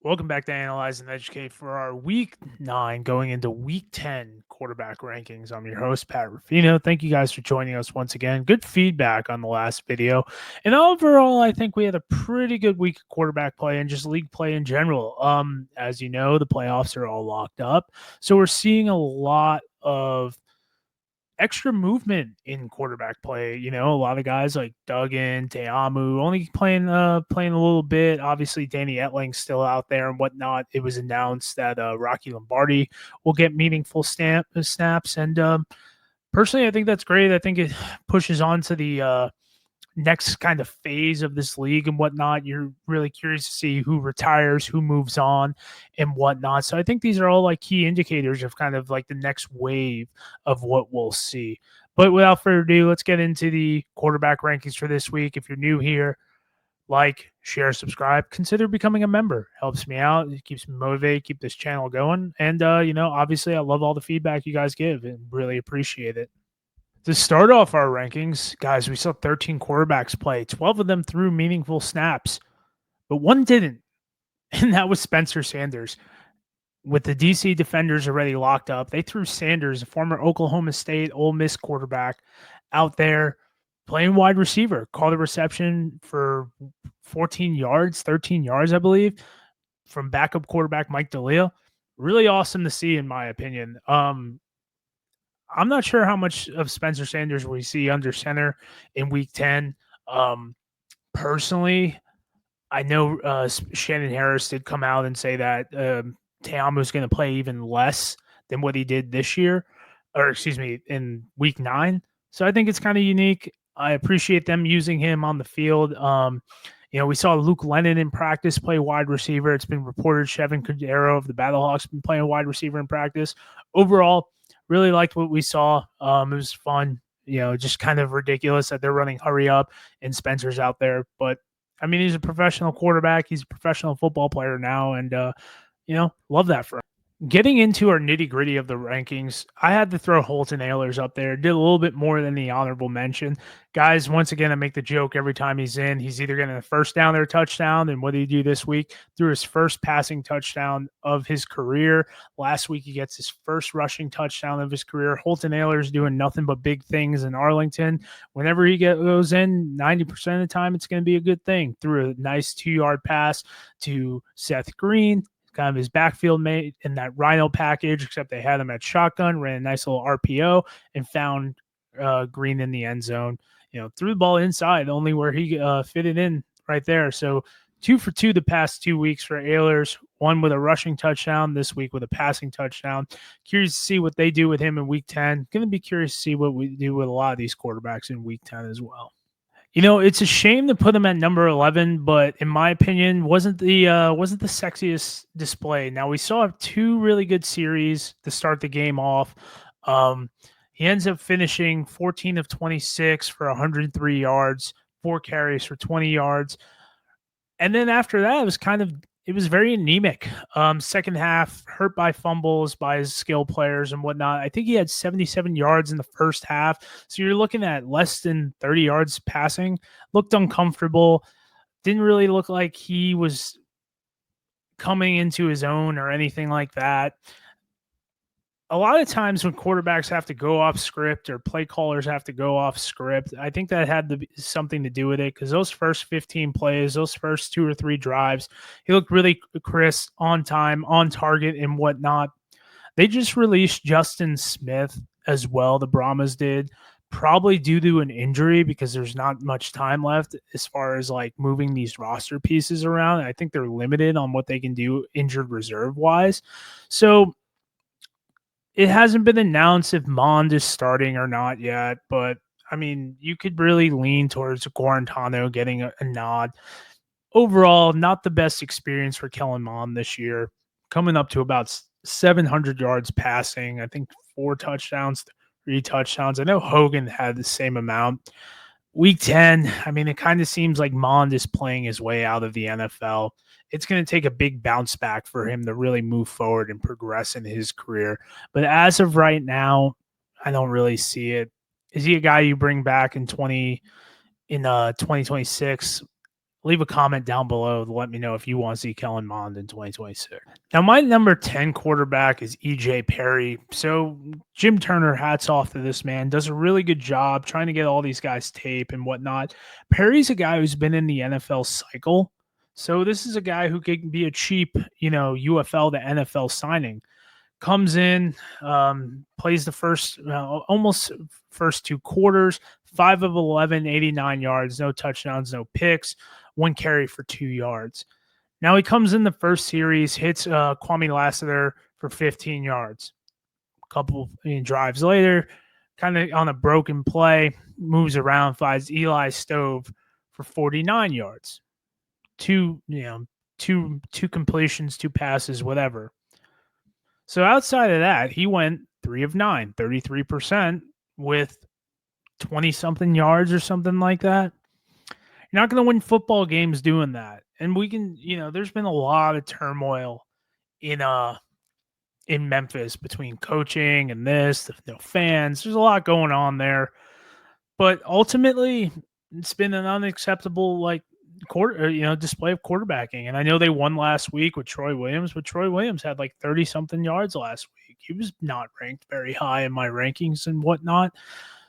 Welcome back to Analyze and Educate for our Week 9 going into Week 10 quarterback rankings. I'm your host, Pat Ruffino. Thank you guys for joining us once again. Good feedback on the last video. And overall, I think we had a pretty good week of quarterback play and just league play in general. As you know, the playoffs are all locked up. So we're seeing a lot of extra movement in quarterback play. You know, a lot of guys like Dugen, Tayamu only playing a little bit. Obviously, Danny Etling's still out there and whatnot. It was announced that Rocky Lombardi will get meaningful snaps, and personally, I think that's great. I think it pushes on to the next kind of phase of this league and whatnot. You're really curious to see who retires, who moves on, and whatnot. So I think these are all like key indicators of kind of like the next wave of what we'll see. But without further ado, let's get into the quarterback rankings for this week. If you're new here, like, share, subscribe, consider becoming a member. Helps me out. It keeps me motivated, keep this channel going. And, obviously I love all the feedback you guys give and really appreciate it. To start off our rankings, guys, we saw 13 quarterbacks play. 12 of them threw meaningful snaps, but one didn't, and that was Spencer Sanders. With the DC defenders already locked up, they threw Sanders, a former Oklahoma State Ole Miss quarterback, out there playing wide receiver. Called a reception for 14 yards, 13 yards, I believe, from backup quarterback Mike D'Elia. Really awesome to see, in my opinion. I'm not sure how much of Spencer Sanders we see under center in Week 10. Personally, I know Shannon Harris did come out and say that Tayamu is going to play even less than what he did this year, or excuse me, in Week 9. So I think it's kind of unique. I appreciate them using him on the field. We saw Luke Lennon in practice play wide receiver. It's been reported Chevin Cordero of the Battlehawks been playing wide receiver in practice. Overall, really liked what we saw. It was fun, just kind of ridiculous that they're running hurry up and Spencer's out there. But, I mean, he's a professional quarterback. He's a professional football player now, and, love that for him. Getting into our nitty-gritty of the rankings, I had to throw Holton Aers up there. Did a little bit more than the honorable mention. Guys, once again, I make the joke every time he's in. He's either getting a first down or a touchdown, and what did he do this week? Threw his first passing touchdown of his career. Last week, he gets his first rushing touchdown of his career. Holton Aers doing nothing but big things in Arlington. Whenever he goes in, 90% of the time, it's going to be a good thing. Threw a nice 2-yard pass to Seth Green, kind of his backfield mate in that Rhino package, except they had him at shotgun, ran a nice little RPO, and found Green in the end zone. Threw the ball inside, only where he fit it in right there. So 2 for 2 the past 2 weeks for Ahlers, one with a rushing touchdown, this week with a passing touchdown. Curious to see what they do with him in Week 10. Going to be curious to see what we do with a lot of these quarterbacks in Week 10 as well. It's a shame to put him at number 11, but in my opinion, wasn't the sexiest display. Now, we saw 2 really good series to start the game off. He ends up finishing 14 of 26 for 103 yards, 4 carries for 20 yards. And then after that, it was very anemic. Second half, hurt by fumbles by his skill players and whatnot. I think he had 77 yards in the first half. So you're looking at less than 30 yards passing. Looked uncomfortable. Didn't really look like he was coming into his own or anything like that. A lot of times when quarterbacks have to go off script or play callers have to go off script, I think that had something to do with it, because those first 15 plays, those first 2 or 3 drives, he looked really crisp, on time, on target, and whatnot. They just released Justin Smith as well. The Brahmas did, probably due to an injury, because there's not much time left as far as like moving these roster pieces around. I think they're limited on what they can do injured reserve wise. So it hasn't been announced if Mond is starting or not yet, but I mean, you could really lean towards Guarantano getting a nod. Overall, not the best experience for Kellen Mond this year, coming up to about 700 yards passing. I think 4 touchdowns, 3 touchdowns. I know Hogan had the same amount. Week 10, I mean, it kind of seems like Mond is playing his way out of the NFL. It's going to take a big bounce back for him to really move forward and progress in his career. But as of right now, I don't really see it. Is he a guy you bring back in 2026? leave a comment down below to let me know if you want to see Kellen Mond in 2026. Now, my number 10 quarterback is EJ Perry. So, Jim Turner, hats off to this man, does a really good job trying to get all these guys tape and whatnot. Perry's a guy who's been in the NFL cycle. So, this is a guy who can be a cheap, UFL to NFL signing. Comes in, plays the almost first 2 quarters, 5 of 11, 89 yards, no touchdowns, no picks, 1 carry for 2 yards. Now he comes in the first series, hits Kwame Lassiter for 15 yards. A couple drives later, kind of on a broken play, moves around, finds Eli Stove for 49 yards. Two completions, 2 passes, whatever. So outside of that, he went 3 of 9, 33% with 20-something yards or something like that. You're not going to win football games doing that. And we can, there's been a lot of turmoil in Memphis between coaching and this, fans. There's a lot going on there. But ultimately, it's been an unacceptable display of quarterbacking. And I know they won last week with Troy Williams, but Troy Williams had 30-something yards last week. He was not ranked very high in my rankings and whatnot.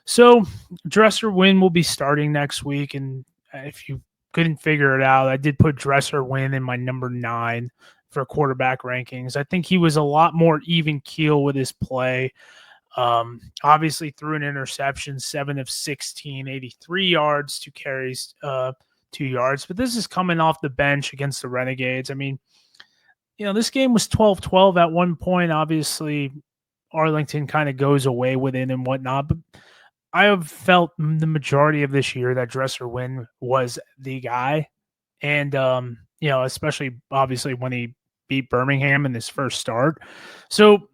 So Dresser Wynn will be starting next week. And if you couldn't figure it out, I did put Dresser Wynn in my number 9 for quarterback rankings. I think he was a lot more even keel with his play. Obviously threw an interception, 7 of 16, 83 yards, 2 carries, 2 yards. But this is coming off the bench against the Renegades. I mean, this game was 12-12 at one point. Obviously, Arlington kind of goes away with it and whatnot. But I have felt the majority of this year that Dresser Wynn was the guy. And, especially obviously when he beat Birmingham in his first start. So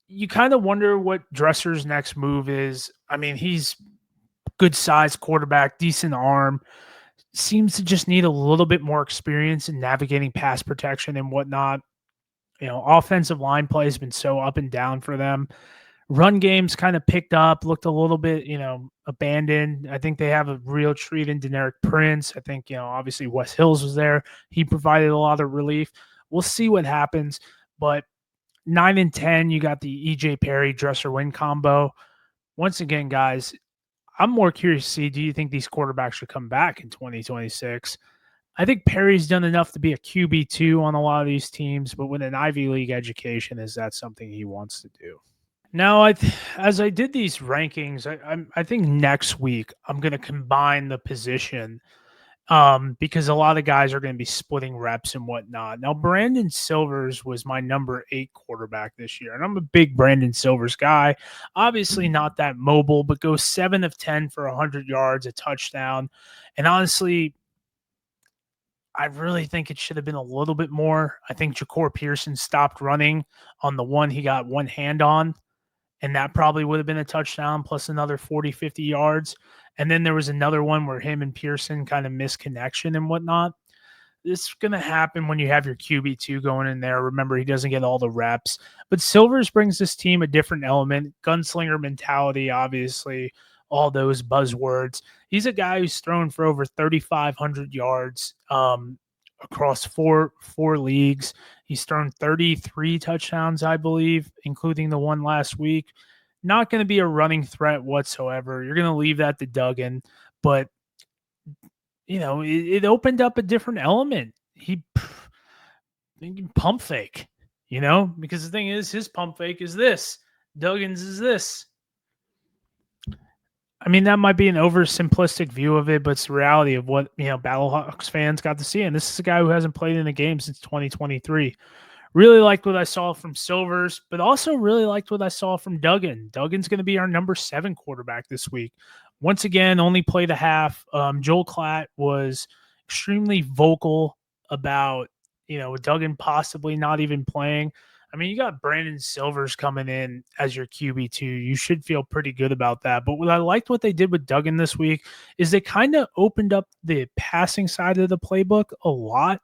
you kind of wonder what Dresser's next move is. I mean, he's good size quarterback, decent arm, seems to just need a little bit more experience in navigating pass protection and whatnot. Offensive line play has been so up and down for them. Run game's kind of picked up, looked a little bit, abandoned. I think they have a real treat in Deneric Prince. I think, obviously Wes Hills was there. He provided a lot of relief. We'll see what happens. But 9 and 10, you got the EJ Perry Dresser Wynn combo. Once again, guys, I'm more curious to see, do you think these quarterbacks should come back in 2026? I think Perry's done enough to be a QB2 on a lot of these teams, but with an Ivy League education, is that something he wants to do? Now, as I did these rankings, I think next week I'm going to combine the position because a lot of guys are going to be splitting reps and whatnot. Now, Brandon Silvers was my number 8 quarterback this year, and I'm a big Brandon Silvers guy. Obviously not that mobile, but goes 7 of 10 for 100 yards, a touchdown. And honestly, I really think it should have been a little bit more. I think Ja'Cour Pearson stopped running on the one he got one hand on, and that probably would have been a touchdown plus another 40, 50 yards. And then there was another one where him and Pearson kind of missed connection and whatnot. This is going to happen when you have your QB2 going in there. Remember, he doesn't get all the reps. But Silvers brings this team a different element. Gunslinger mentality, obviously, all those buzzwords. He's a guy who's thrown for over 3,500 yards across four leagues. He's thrown 33 touchdowns, I believe, including the one last week. Not going to be a running threat whatsoever. You're going to leave that to Dugen, but it opened up a different element. He can pump fake, because the thing is, his pump fake is this. Dugan's is this. I mean, that might be an oversimplistic view of it, but it's the reality of what, Battlehawks fans got to see. And this is a guy who hasn't played in a game since 2023. Really liked what I saw from Silvers, but also really liked what I saw from Dugen. Dugan's going to be our number 7 quarterback this week. Once again, only played a half. Joel Klatt was extremely vocal about, Dugen possibly not even playing. I mean, you got Brandon Silvers coming in as your QB2. You should feel pretty good about that. But what I liked what they did with Dugen this week is they kind of opened up the passing side of the playbook a lot,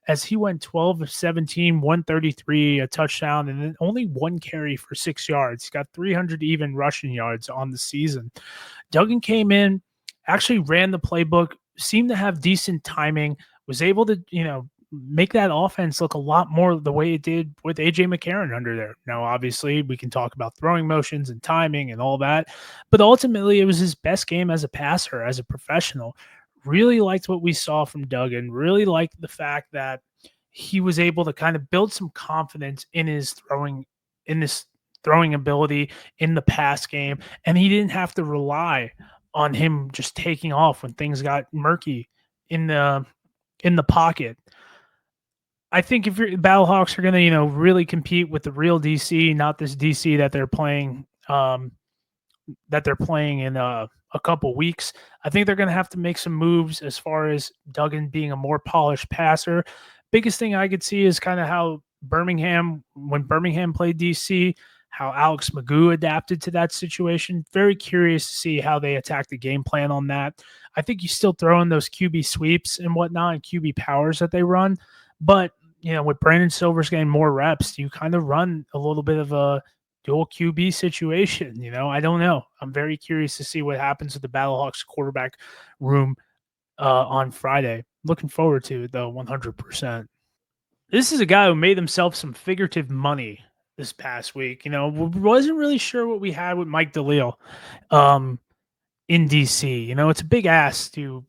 as he went 12 of 17, 133, a touchdown, and then only 1 carry for 6 yards. He's got 300 even rushing yards on the season. Dugen came in, actually ran the playbook seemed to have decent timing, was able to, make that offense look a lot more the way it did with AJ McCarron under there. Now, obviously, we can talk about throwing motions and timing and all that, but ultimately, it was his best game as a passer, as a professional. Really liked what we saw from Dugen. Really liked the fact that he was able to kind of build some confidence in his throwing ability in the pass game, and he didn't have to rely on him just taking off when things got murky in the pocket. I think if your Battlehawks are going to, really compete with the real DC, not this DC that they're playing in a couple weeks, I think they're going to have to make some moves as far as Dugan being a more polished passer. Biggest thing I could see is kind of how when Birmingham played DC, how Alex Magoo adapted to that situation. Very curious to see how they attack the game plan on that. I think you still throw in those QB sweeps and whatnot and QB powers that they run, but with Brandon Silver's getting more reps, you kind of run a little bit of a dual QB situation. I don't know. I'm very curious to see what happens with the Battlehawks quarterback room on Friday. Looking forward to it, though, 100%. This is a guy who made himself some figurative money this past week. Wasn't really sure what we had with Mike DeLeo in DC. It's a big ask to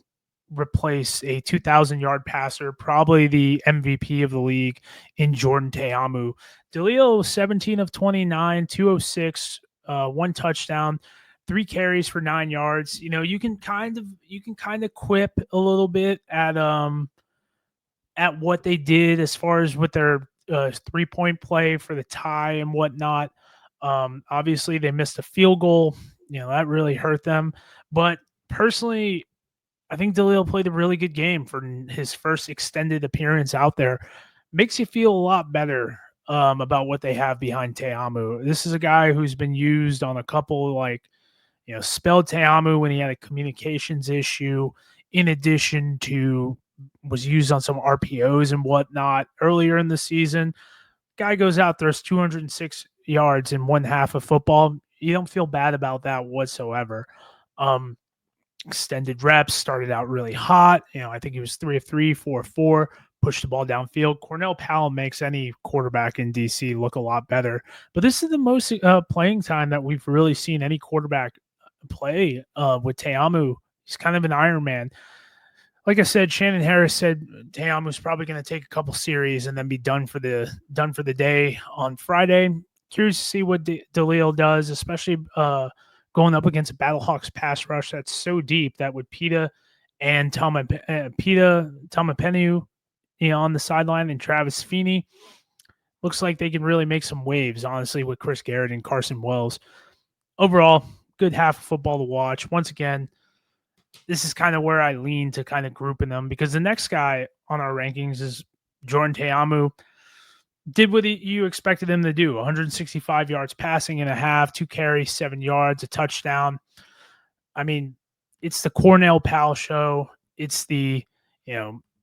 replace a 2,000-yard passer, probably the MVP of the league in Jordan Tayamu. DeLeo, 17 of 29, 206, one touchdown, 3 carries for 9 yards. You can kind of quip a little bit at what they did as far as with their 3-point play for the tie and whatnot. Obviously, they missed a field goal. That really hurt them. But personally, I think DeLeo played a really good game for his first extended appearance out there. Makes you feel a lot better about what they have behind Tayamu. This is a guy who's been used on a couple, spelled Tayamu when he had a communications issue, in addition to was used on some RPOs and whatnot earlier in the season. Guy goes out, there's 206 yards in one half of football. You don't feel bad about that whatsoever. Extended reps, started out really hot. I think he was 3 of 3, 4 of 4, pushed the ball downfield. Cornell Powell makes any quarterback in DC look a lot better. But this is the most playing time that we've really seen any quarterback play with Tayamu. He's kind of an Iron Man. Like I said, Shannon Harris said Tayamu's probably going to take a couple series and then be done for the day on Friday. Curious to see what DeLeo does, especially going up against a Battlehawks pass rush that's so deep that with Pita and Tamapenu, on the sideline, and Travis Feeney, looks like they can really make some waves, honestly, with Chris Garrett and Carson Wells. Overall, good half of football to watch. Once again, this is kind of where I lean to kind of grouping them, because the next guy on our rankings is Jordan Tayamu. Did what you expected him to do. 165 yards passing and a half, 2 carries, 7 yards, a touchdown. I mean, it's the Cornell Powell show. It's the,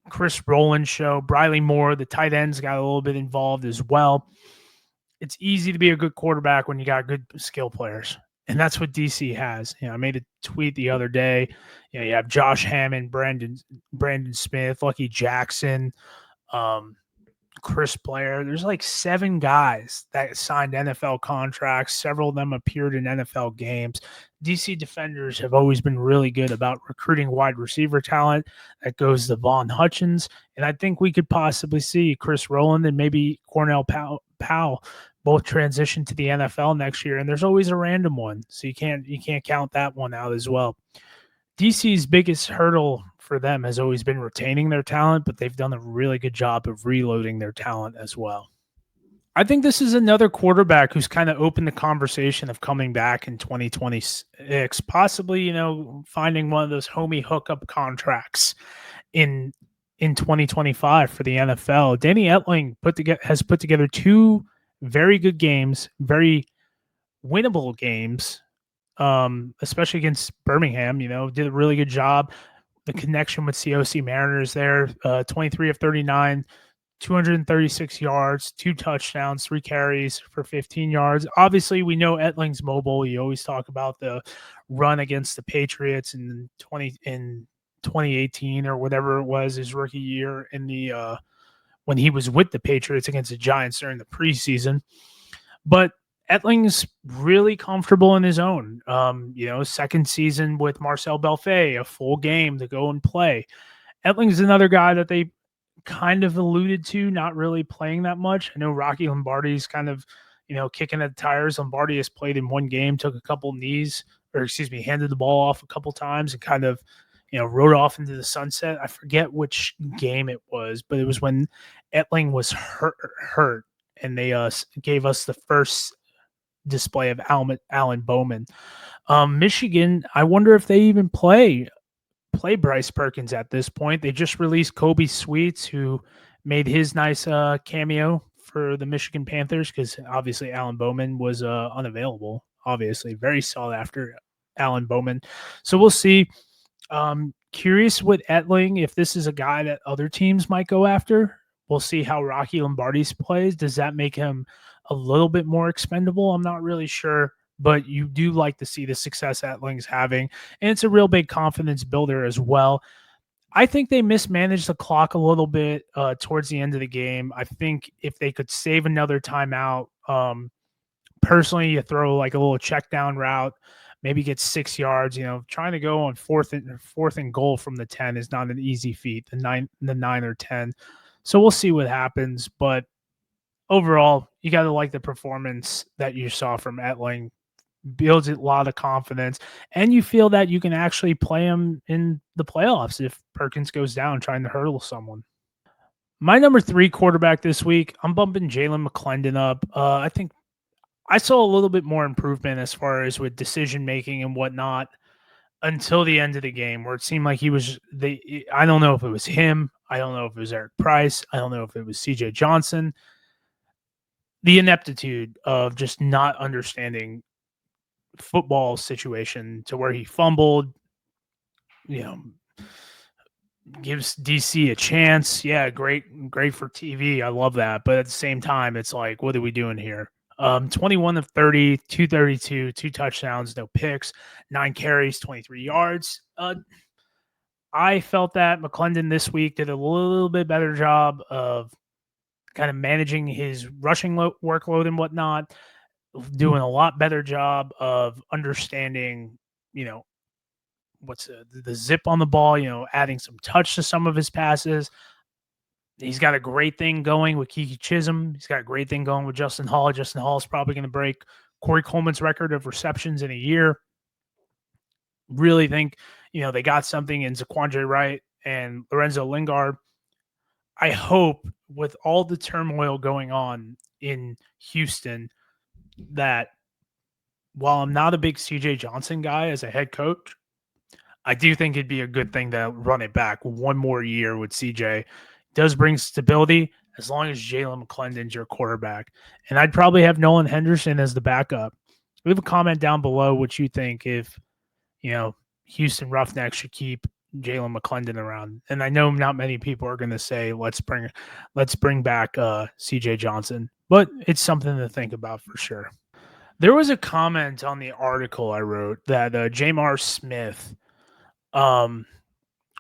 Chris Rowland show. Briley Moore, the tight ends, got a little bit involved as well. It's easy to be a good quarterback when you got good skill players. And that's what DC has. I made a tweet the other day. You have Josh Hammond, Brandon Smith, Lucky Jackson, Chris Blair. There's like 7 guys that signed NFL contracts. Several of them appeared in NFL games. DC defenders have always been really good about recruiting wide receiver talent. That goes to Vaughn Hutchins. And I think we could possibly see Chris Rowland and maybe Cornell Powell both transition to the NFL next year. And there's always a random one. So you can't count that one out as well. DC's biggest hurdle for them has always been retaining their talent, but they've done a really good job of reloading their talent as well. I think this is another quarterback who's kind of opened the conversation of coming back in 2026, possibly, finding one of those homie hookup contracts in 2025 for the NFL. Danny Etling has put together 2 very good games, very winnable games, especially against Birmingham. Did a really good job. The connection with COC Mariners there, 23 of 39, 236 yards, 2 touchdowns, 3 carries for 15 yards. Obviously, we know Etling's mobile. You always talk about the run against the Patriots in 2018 or whatever it was, his rookie year in the when he was with the Patriots against the Giants during the preseason. But Etling's really comfortable in his own. Second season with Marcel Belfay, a full game to go and play. Etling's another guy that they kind of alluded to not really playing that much. I know Rocky Lombardi's kind of, kicking at the tires. Lombardi has played in one game, took a couple knees, or excuse me, handed the ball off a couple times and kind of, rode off into the sunset. I forget which game it was, but it was when Etling was hurt and they gave us the first display of Alan Bowman. Michigan, I wonder if they even play Bryce Perkins at this point. They just released Kobe Sweets, who made his nice cameo for the Michigan Panthers because obviously Alan Bowman was unavailable. Obviously, very sought after Alan Bowman. So we'll see. Curious with Etling if this is a guy that other teams might go after. We'll see how Rocky Lombardi's plays. Does that make him a little bit more expendable? I'm not really sure, but you do like to see the success Etling's having, and it's a real big confidence builder as well. I think they mismanaged the clock a little bit towards the end of the game. I think if they could save another timeout, personally, you throw like a little check down route, maybe get 6 yards. Trying to go on fourth and goal from the 10 is not an easy feat. The nine or 10. So we'll see what happens. But overall, you got to like the performance that you saw from Etling. Builds a lot of confidence, and you feel that you can actually play him in the playoffs if Perkins goes down trying to hurdle someone. My number 3 quarterback this week, I'm bumping Jalen McClendon up. I think I saw a little bit more improvement as far as with decision making and whatnot until the end of the game, where it seemed like he was I don't know if it was him. I don't know if it was Eric Price. I don't know if it was CJ Johnson. The ineptitude of just not understanding football situation to where he fumbled, gives DC a chance. Yeah, great for TV. I love that. But at the same time, it's like, what are we doing here? 21 of 30, 232, 2 touchdowns, no picks, 9 carries, 23 yards. I felt that McClendon this week did a little bit better job of kind of managing his rushing workload and whatnot, doing a lot better job of understanding, what's the zip on the ball, adding some touch to some of his passes. He's got a great thing going with Kiki Chisholm. He's got a great thing going with Justin Hall. Justin Hall is probably going to break Corey Coleman's record of receptions in a year. Really think, they got something in Zaquandre Wright and Lorenzo Lingard. I hope with all the turmoil going on in Houston that while I'm not a big CJ Johnson guy as a head coach, I do think it'd be a good thing to run it back one more year with CJ. It does bring stability as long as Jalen McClendon's your quarterback. And I'd probably have Nolan Henderson as the backup. Leave a comment down below what you think if, Houston Roughnecks should keep Jalen McClendon around. And I know not many people are going to say, let's bring back CJ Johnson, but it's something to think about for sure. There was a comment on the article I wrote that Jamar Smith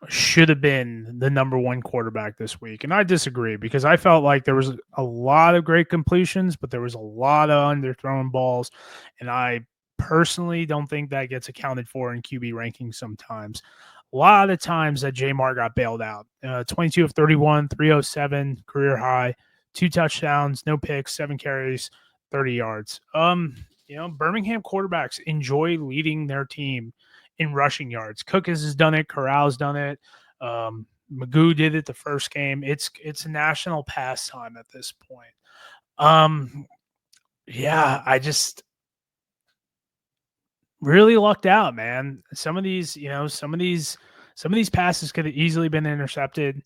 should have been the number 1 quarterback this week. And I disagree because I felt like there was a lot of great completions, but there was a lot of underthrown balls. And I personally don't think that gets accounted for in QB rankings sometimes. A lot of times that Jamar got bailed out. 22 of 31, 307, career high, 2 touchdowns, no picks, 7 carries, 30 yards. Birmingham quarterbacks enjoy leading their team in rushing yards. Cook has done it. Corral's done it. Magoo did it the first game. It's a national pastime at this point. I just really lucked out, man. Some of these passes could have easily been intercepted.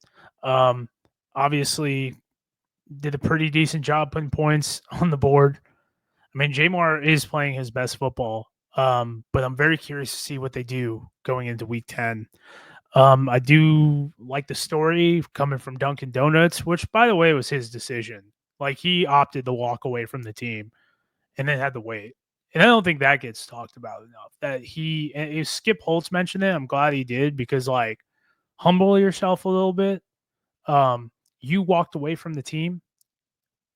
Obviously did a pretty decent job putting points on the board. I mean, Jamar is playing his best football. But I'm very curious to see what they do going into week 10. I do like the story coming from Dunkin' Donuts, which, by the way, was his decision. Like, he opted to walk away from the team and then had to wait. And I don't think that gets talked about enough. That if Skip Holtz mentioned it, I'm glad he did because, like, humble yourself a little bit. You walked away from the team.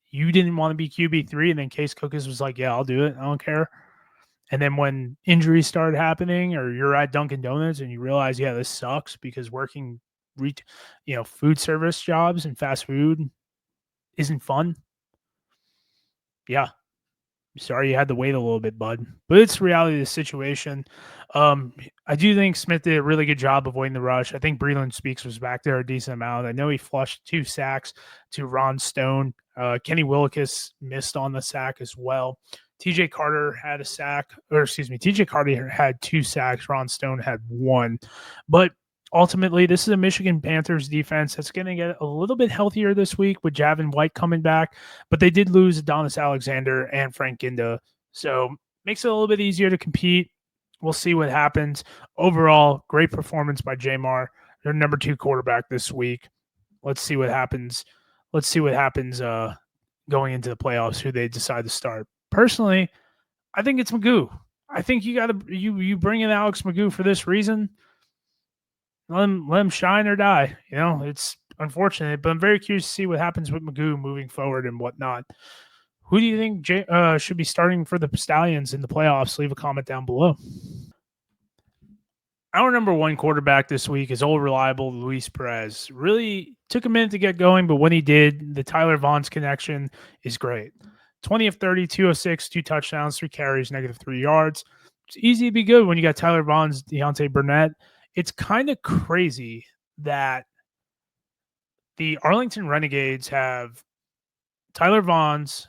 You didn't want to be QB3, and then Case Cookis was like, "Yeah, I'll do it. I don't care." And then when injuries started happening, or you're at Dunkin' Donuts and you realize, yeah, this sucks because working, food service jobs and fast food isn't fun. Yeah, sorry you had to wait a little bit, bud. But it's the reality of the situation. I do think Smith did a really good job avoiding the rush. I think Breland Speaks was back there a decent amount. I know he flushed 2 sacks to Ron Stone. Kenny Willekes missed on the sack as well. TJ Carter had a sack, or excuse me, TJ Carter had 2 sacks. Ron Stone had 1. But ultimately, this is a Michigan Panthers defense that's going to get a little bit healthier this week with Javin White coming back, but they did lose Adonis Alexander and Frank Ginda. So makes it a little bit easier to compete. We'll see what happens. Overall, great performance by Jamar, their number 2 quarterback this week. Let's see what happens. Let's see what happens going into the playoffs, who they decide to start. Personally, I think it's Magoo. I think you bring in Alex Magoo for this reason. Let him shine or die. It's unfortunate, but I'm very curious to see what happens with Magoo moving forward and whatnot. Who do you think should be starting for the Stallions in the playoffs? Leave a comment down below. Our number 1 quarterback this week is old reliable Luis Perez. Really took a minute to get going, but when he did, the Tyler Vaughn's connection is great. 20 of 30, 206, 2 touchdowns, 3 carries, -3 yards. It's easy to be good when you got Tyler Vaughn's, Deontay Burnett. It's kind of crazy that the Arlington Renegades have Tyler Vaughn's.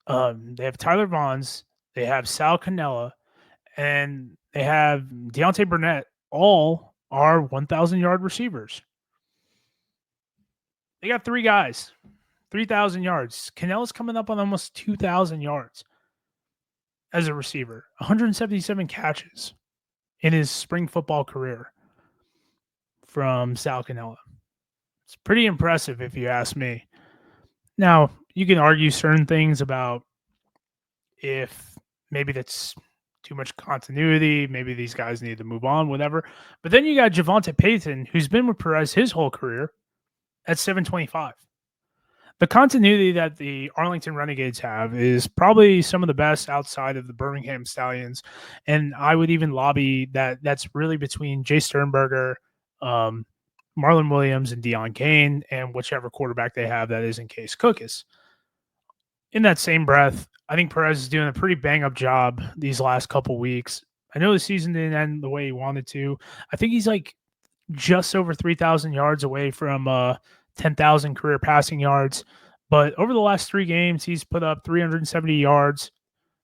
They have Tyler Vaughn's. They have Sal Cannella, and they have Deontay Burnett. All are 1,000-yard receivers. They got 3 guys, 3,000 yards. Cannella's coming up on almost 2,000 yards as a receiver, 177 catches in his spring football career from Sal Cannella. It's pretty impressive if you ask me. Now, you can argue certain things about if maybe that's too much continuity, maybe these guys need to move on, whatever. But then you got Javonte Payton, who's been with Perez his whole career at 725. The continuity that the Arlington Renegades have is probably some of the best outside of the Birmingham Stallions. And I would even lobby that that's really between Jay Sternberger, Marlon Williams, and Deion Kane, and whichever quarterback they have that is in Case Cookis. In that same breath, I think Perez is doing a pretty bang-up job these last couple weeks. I know the season didn't end the way he wanted to. I think he's like just over 3,000 yards away from 10,000 career passing yards. But over the last 3 games, he's put up 370 yards,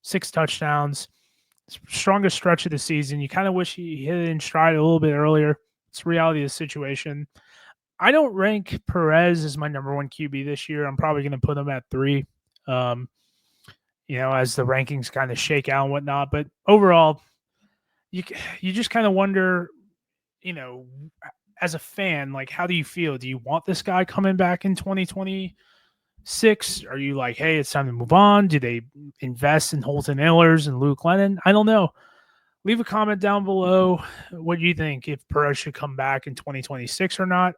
6 touchdowns. Strongest stretch of the season. You kind of wish he hit it in stride a little bit earlier. It's the reality of the situation. I don't rank Perez as my number 1 QB this year. I'm probably going to put him at 3. As the rankings kind of shake out and whatnot. But overall, you just kind of wonder, as a fan, like, how do you feel? Do you want this guy coming back in 2026? Are you like, hey, it's time to move on? Do they invest in Holton Aers and Luke Lennon? I don't know. Leave a comment down below. What do you think, if Perez should come back in 2026 or not?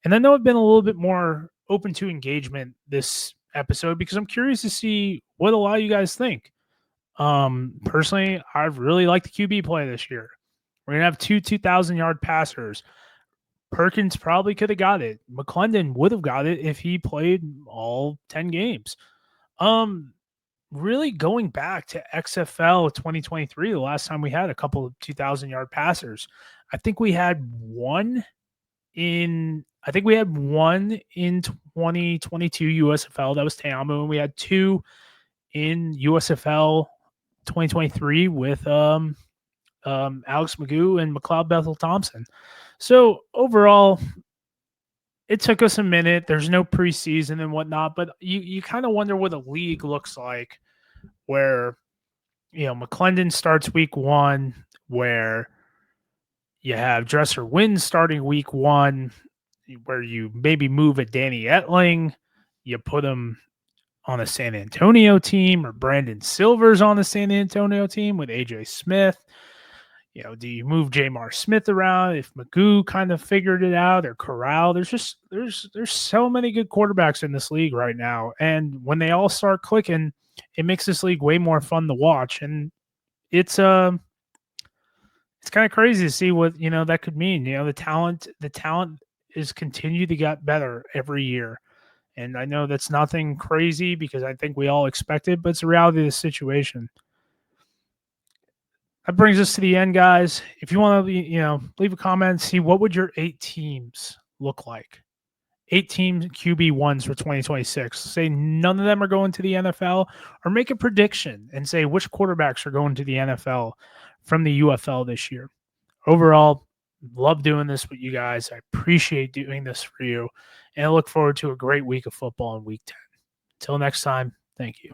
And I know I've been a little bit more open to engagement this episode because I'm curious to see what a lot of you guys think. Personally, I really like the QB play this year. We're going to have 2 2,000-yard passers. Perkins probably could have got it. McClendon would have got it if he played all 10 games. Really going back to XFL 2023, the last time we had a couple of 2,000-yard passers. I think we had one in 2022 USFL. That was Tayamu, and we had 2 in USFL 2023 with Alex Magoo and McLeod Bethel Thompson. So overall, it took us a minute. There's no preseason and whatnot, but you kind of wonder what a league looks like where, McClendon starts week 1, where you have Dresser Wynn starting week 1, where you maybe move a Danny Etling, you put him on a San Antonio team, or Brandon Silver's on the San Antonio team with AJ Smith. Do you move Jamar Smith around? If Magoo kind of figured it out, or Corral, there's so many good quarterbacks in this league right now, and when they all start clicking, it makes this league way more fun to watch. And it's it's kind of crazy to see what that could mean. The talent is continued to get better every year. And I know that's nothing crazy because I think we all expect it, but it's the reality of the situation. That brings us to the end, guys. If you want to, leave a comment, see what would your 8 teams look like. 8 team QB1s for 2026. Say none of them are going to the NFL, or make a prediction and say which quarterbacks are going to the NFL from the UFL this year. Overall, love doing this with you guys. I appreciate doing this for you, and I look forward to a great week of football in week 10. Until next time, thank you.